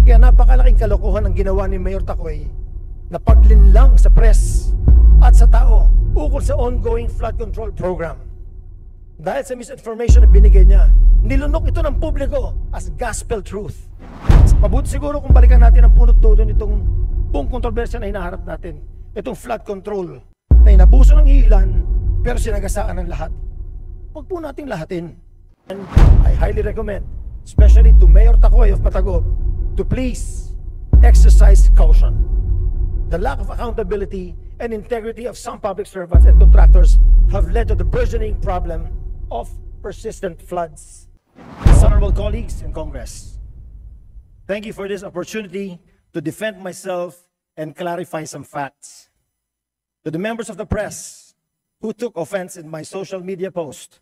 Kaya napakalaking kalokohan ang ginawa ni Mayor Tacoy na paglinlang sa press at sa tao ukol sa ongoing flood control program. Dahil sa misinformation na binigay niya, nilunok ito ng publiko as gospel truth. Mabuti siguro kung balikan natin ang punot dulo nitong buong kontrobersya na hinaharap natin. Itong flood control na inabuso ng ilan pero sinagasaan ng lahat. Huwag po nating lahatin. And I highly recommend, especially to Mayor Tacoy of Matagob, to please exercise caution. The lack of accountability and integrity of some public servants and contractors have led to the burgeoning problem of persistent floods. Honorable colleagues in Congress, thank you for this opportunity to defend myself and clarify some facts. To the members of the press who took offense in my social media post,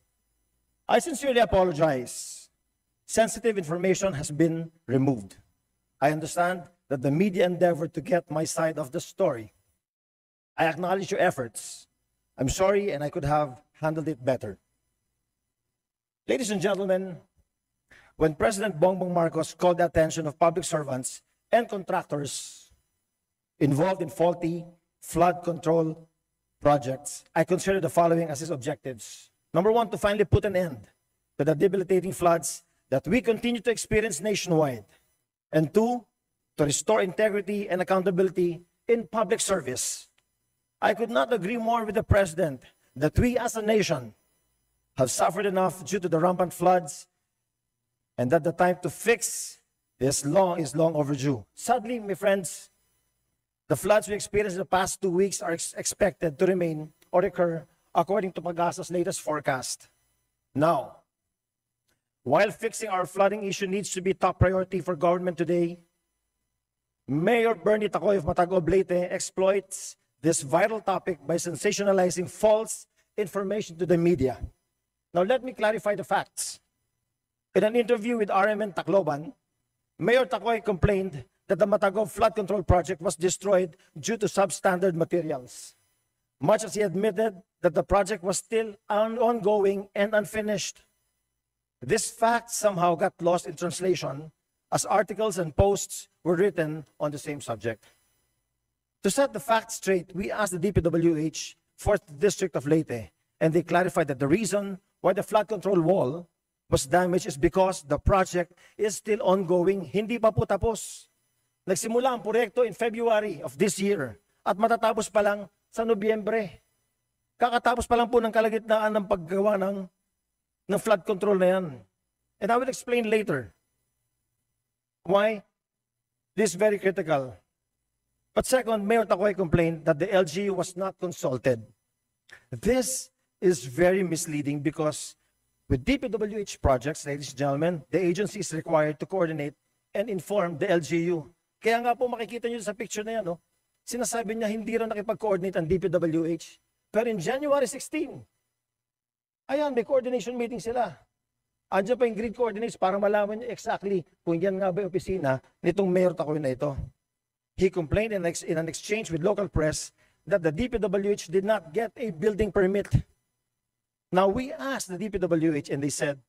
I sincerely apologize. Sensitive information has been removed. I understand that the media endeavored to get my side of the story. I acknowledge your efforts. I'm sorry, and I could have handled it better. Ladies and gentlemen, when President Bongbong Marcos called the attention of public servants and contractors involved in faulty flood control projects, I consider the following as his objectives. Number one, to finally put an end to the debilitating floods that we continue to experience nationwide. And two, to restore integrity and accountability in public service. I could not agree more with the President that we as a nation have suffered enough due to the rampant floods and that the time to fix is long overdue. Sadly, my friends, the floods we experienced in the past 2 weeks are expected to remain or recur according to Pagasa's latest forecast. Now, while fixing our flooding issue needs to be top priority for government today, Mayor Bernie Tacoy of Matagob Leyte exploits this vital topic by sensationalizing false information to the media. Now, let me clarify the facts. In an interview with RMN Tacloban, Mayor Tacoy complained that the Matagob flood control project was destroyed due to substandard materials, much as he admitted that the project was still ongoing and unfinished. This fact somehow got lost in translation as articles and posts were written on the same subject. To set the facts straight, we asked the DPWH, 4th District of Leyte, and they clarified that the reason why the flood control wall was damaged is because the project is still ongoing. Hindi pa po tapos. Nagsimula ang proyekto in February of this year at matatapos pa lang sa Nobyembre. Kakatapos pa lang po ng kalagitnaan ng paggawa ng flood control na yan. And I will explain later why this is very critical. But second, Mayor Tacoy complained that the LGU was not consulted. This is very misleading because with DPWH projects, ladies and gentlemen, the agency is required to coordinate and inform the LGU. Kaya nga po makikita nyo sa picture na yan, no? Sinasabi niya hindi rin nakipag-coordinate ang DPWH. Pero in January 16, ayan, may coordination meeting sila. Andiyan pa yung grid coordinates para malaman niya exactly kung yan nga ba yung opisina nitong Mayor Tacoy na ito. He complained in an exchange with local press that the DPWH did not get a building permit. Now, we asked the DPWH and they said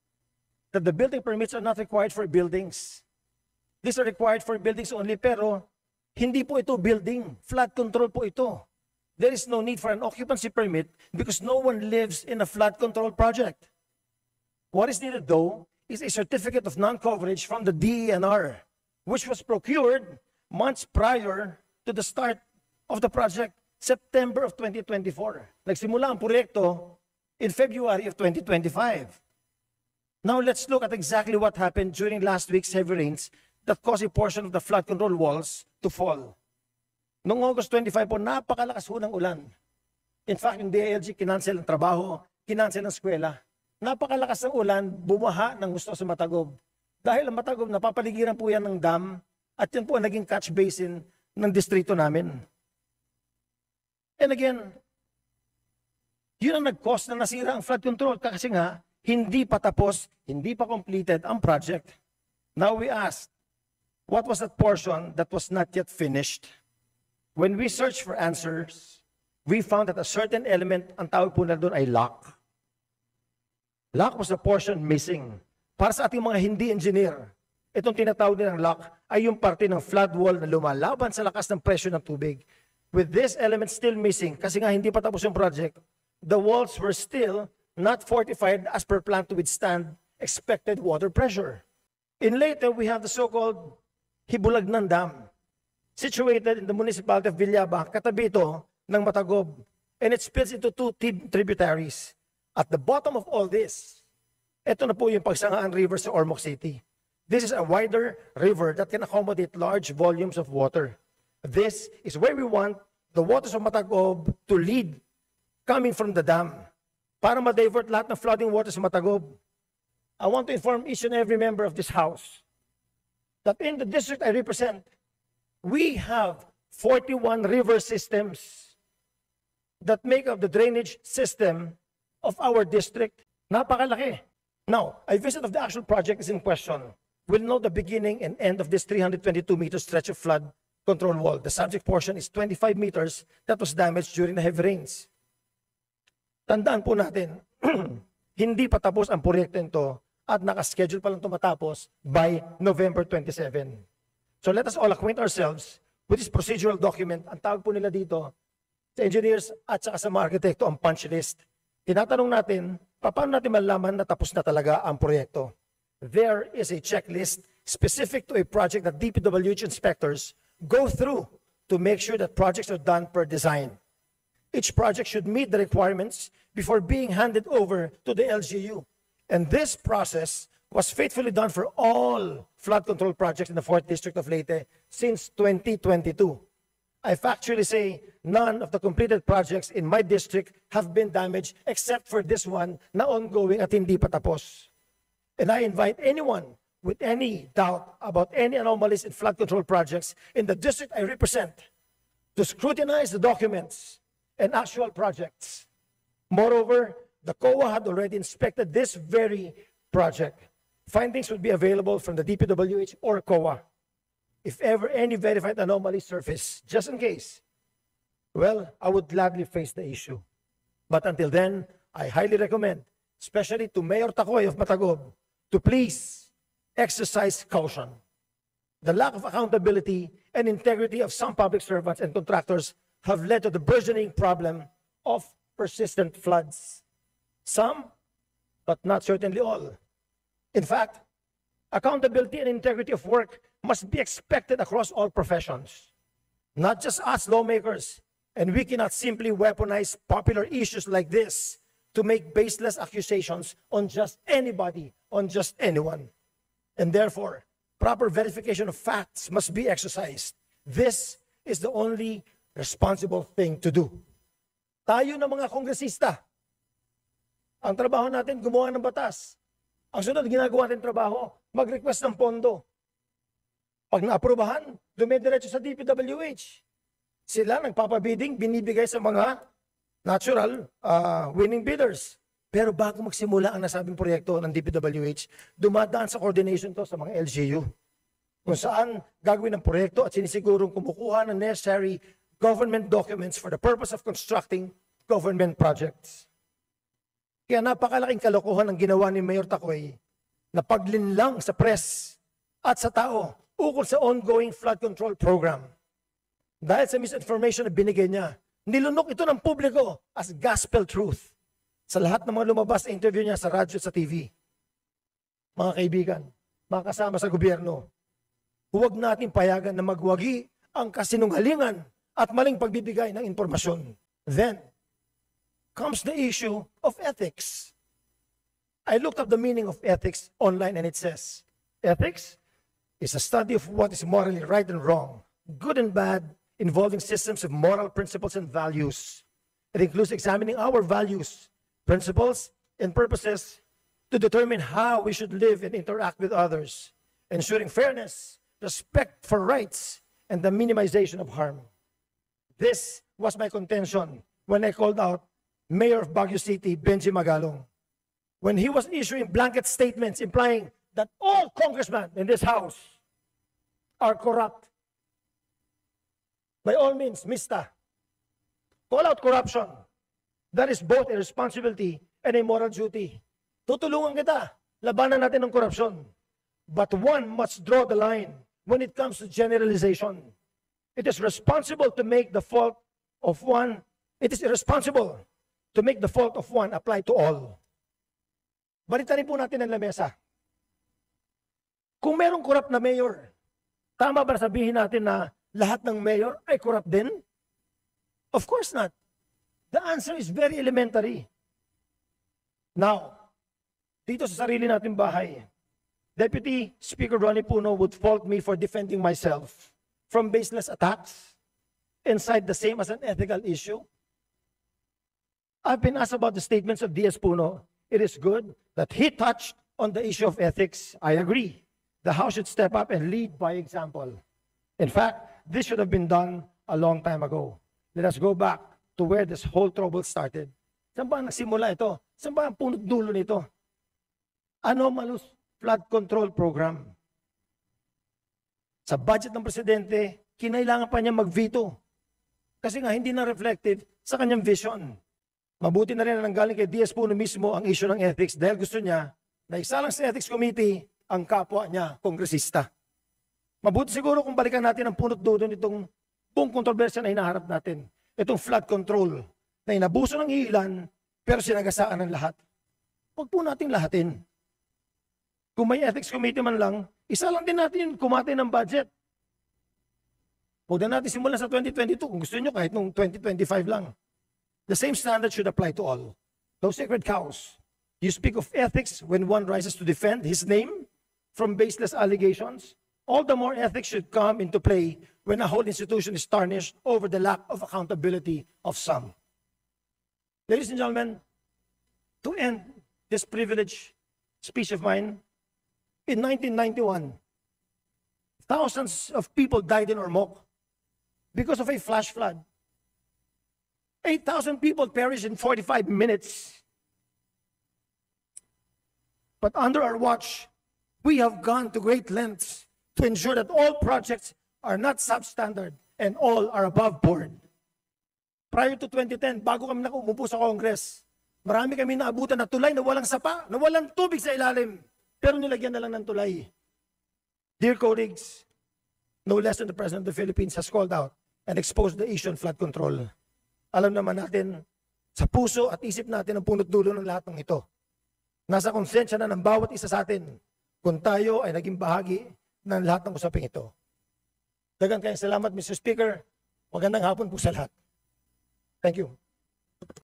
that the building permits are not required for buildings. These are required for buildings only, pero hindi po ito building. Flood control po ito. There is no need for an occupancy permit because no one lives in a flood control project. What is needed, though, is a certificate of non-coverage from the DENR, which was procured months prior to the start of the project, September of 2024. Nagsimula ang proyekto in February of 2025. Now let's look at exactly what happened during last week's heavy rains that caused a portion of the flood control walls to fall. Noong August 25 po, napakalakas ho ng ulan. In fact, yung DILG kinansel ang trabaho, kinansel ang eskwela. Napakalakas ng ulan, bumaha ng gusto sa Matagob. Dahil ang Matagob, napapaligiran po yan ng dam at yan po ang naging catch basin ng distrito namin. And again, yun ang nag-cause na nasira ang flood control kasi nga, hindi pa tapos, hindi pa completed ang project. Now we asked, what was that portion that was not yet finished? When we searched for answers, we found that a certain element, ang tawag po na doon ay lock. Lock was the portion missing. Para sa ating mga hindi engineer, itong tinatawag nilang lock ay yung parte ng flood wall na lumalaban sa lakas ng presyo ng tubig. With this element still missing, kasi nga hindi pa tapos yung project, the walls were still not fortified as per plan to withstand expected water pressure. In later, we have the so-called Hibulagnan Dam, situated in the municipality of Villaba, katabi ito ng Matagob, and it spills into two tributaries. At the bottom of all this, ito na po yung Pagsangaan River sa Ormoc City. This is a wider river that can accommodate large volumes of water. This is where we want the waters of Matagob to lead coming from the dam para ma-divert lahat ng flooding waters sa Matagob. I want to inform each and every member of this house that in the district I represent, we have 41 river systems that make up the drainage system of our district. Napakalaki. Now, a visit of the actual project is in question. We'll know the beginning and end of this 322-meter stretch of flood control wall. The subject portion is 25 meters that was damaged during the heavy rains. Tandaan po natin, hindi pa tapos ang proyekto nito at nakaschedule pa lang ito matapos by November 27. So let us all acquaint ourselves with this procedural document. Ang tawag po nila dito sa engineers at saka sa mga arkitekto ang punch list. Tinatanong natin, paano natin malaman na tapos na talaga ang proyekto? There is a checklist specific to a project that DPWH inspectors go through to make sure that projects are done per design. Each project should meet the requirements before being handed over to the LGU. And this process was faithfully done for all flood control projects in the 4th District of Leyte since 2022. I factually say none of the completed projects in my district have been damaged except for this one na ongoing at hindi pa tapos. And I invite anyone with any doubt about any anomalies in flood control projects in the district I represent to scrutinize the documents and actual projects. Moreover, the COA had already inspected this very project. Findings would be available from the DPWH or COA. If ever any verified anomalies surface, just in case, well, I would gladly face the issue. But until then, I highly recommend, especially to Mayor Tacoy of Matagob, to please exercise caution. The lack of accountability and integrity of some public servants and contractors have led to the burgeoning problem of persistent floods. Some, but not certainly all. In fact, accountability and integrity of work must be expected across all professions, not just us lawmakers, and we cannot simply weaponize popular issues like this to make baseless accusations on just anybody, on just anyone. And therefore, proper verification of facts must be exercised. This is the only responsible thing to do. Tayo na mga kongresista, ang trabaho natin, gumawa ng batas. Ang sunod, ginagawa natin trabaho, mag-request ng pondo. Pag naaprubahan, dumidiretso sa DPWH. Sila nagpapabidding, binibigay sa mga natural winning bidders. Pero bago magsimula ang nasabing proyekto ng DPWH, dumadaan sa coordination to sa mga LGU. Kung saan gagawin ng proyekto at sinisigurong kumukuha ng necessary government documents for the purpose of constructing government projects. Kaya napakalaking kalokohan ang ginawa ni Mayor Tacoy na paglinlang sa press at sa tao ukol sa ongoing flood control program. Dahil sa misinformation na binigay niya, nilunok ito ng publiko as gospel truth sa lahat ng mga lumabas na interview niya sa radyo at sa TV. Mga kaibigan, mga kasama sa gobyerno, huwag natin payagan na magwagi ang kasinungalingan at maling pagbibigay ng impormasyon. Then comes the issue of ethics. I looked up the meaning of ethics online and it says, ethics is a study of what is morally right and wrong, good and bad, involving systems of moral principles and values. It includes examining our values, principles, and purposes to determine how we should live and interact with others, ensuring fairness, respect for rights, and the minimization of harm. This was my contention when I called out Mayor of Baguio City, Benji Magalong, when he was issuing blanket statements implying that all congressmen in this house are corrupt. By all means, Mista, call out corruption. That is both a responsibility and a moral duty. Tutulungan kita, labanan natin ng korupsyon. But one must draw the line when it comes to generalization. It is responsible to make the fault of one, it is irresponsible to make the fault of one apply to all. Balitaan po natin ang lamesa. Kung merong corrupt na mayor, tama ba sabihin natin na lahat ng mayor ay corrupt din? Of course not. The answer is very elementary. Now, dito sa sarili nating bahay, Deputy Speaker Ronnie Puno would fault me for defending myself from baseless attacks and cite the same as an ethical issue. I've been asked about the statements of D.S. Puno. It is good that he touched on the issue of ethics. I agree. The House should step up and lead by example. In fact, this should have been done a long time ago. Let us go back to where this whole trouble started. Saan ba nagsimula ito? Saan ba ang punot dulo nito? Anomalous flood control program. Sa budget ng presidente, kinailangan pa niya mag-veto. Kasi nga hindi na reflective sa kanyang vision. Mabuti na rin na nanggaling kay D.S. Puno mismo ang issue ng ethics dahil gusto niya na isa lang sa ethics committee ang kapwa niya, kongresista. Mabuti siguro kung balikan natin ang punot dulo nitong buong kontrobersya na hinaharap natin. Itong flood control na inabuso ng ilan pero sinagasaan ng lahat. Huwag po nating lahatin. Kung may ethics committee man lang, isa lang din natin yung kumate ng budget. Huwag na natin simulan sa 2022. Kung gusto nyo, kahit nung 2025 lang. The same standard should apply to all. No sacred cows. You speak of ethics when one rises to defend his name from baseless allegations. All the more ethics should come into play when a whole institution is tarnished over the lack of accountability of some. Ladies and gentlemen, to end this privileged speech of mine, in 1991, thousands of people died in Ormoc because of a flash flood. 8,000 people perished in 45 minutes. But under our watch, we have gone to great lengths to ensure that all projects are not substandard and all are above board. Prior to 2010, bago kami nakumupo sa Congress, marami kami naabutan na tulay na walang sapa, na walang tubig sa ilalim. Pero nilagyan na lang ng tulay. Dear colleagues, no less than the President of the Philippines has called out and exposed the issue on flood control. Alam naman natin, sa puso at isip natin ang punot dulo ng lahat ng ito. Nasa konsensya na ng bawat isa sa atin kung tayo ay naging bahagi ng lahat ng usaping ito. Daghang kayong salamat, Mr. Speaker. Magandang hapon po sa lahat. Thank you.